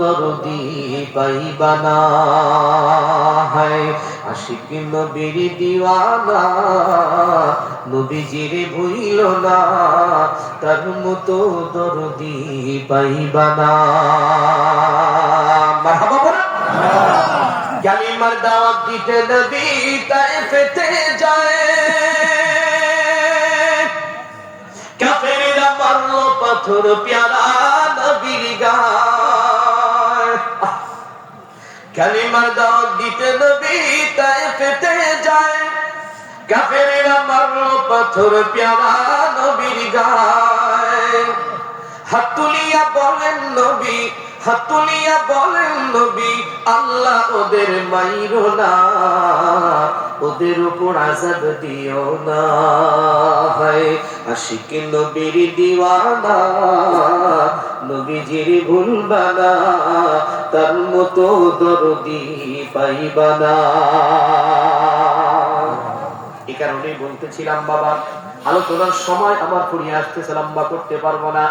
দরদি পাইবানা হায় আশিক নবীর দিওয়ানা নবীজির ভুইল না তার মতো দরদি পাইবানা। মারহাবা বলেন। কালিমার দাওয়াত দিতে নবী তায়েফেতে যায়, কাফেররা মারলো পাথর প্যারা নবীর গায়। কালিমার দাওয়াত দিতে নবী তায়েফেতে যায়, কাফেররা মারলো পাথর প্যারা নবীর গায়। হাত তুলিয়া বলেন নবী, হাত তুলিয়া বলেন নবী, আল্লাহ ওদের মাইরো না, ওদের উপর আযাব দিও না। হায় আশিক নবীর দিওয়ানা নবীজির ভুলবা না, তার মতো দরদি পাইবা না। এই কারণেই বলতেছিলাম বাবা, আলোচনার সময় আমার ফুরিয়ে আসতেছে, লম্বা করতে পারবো না।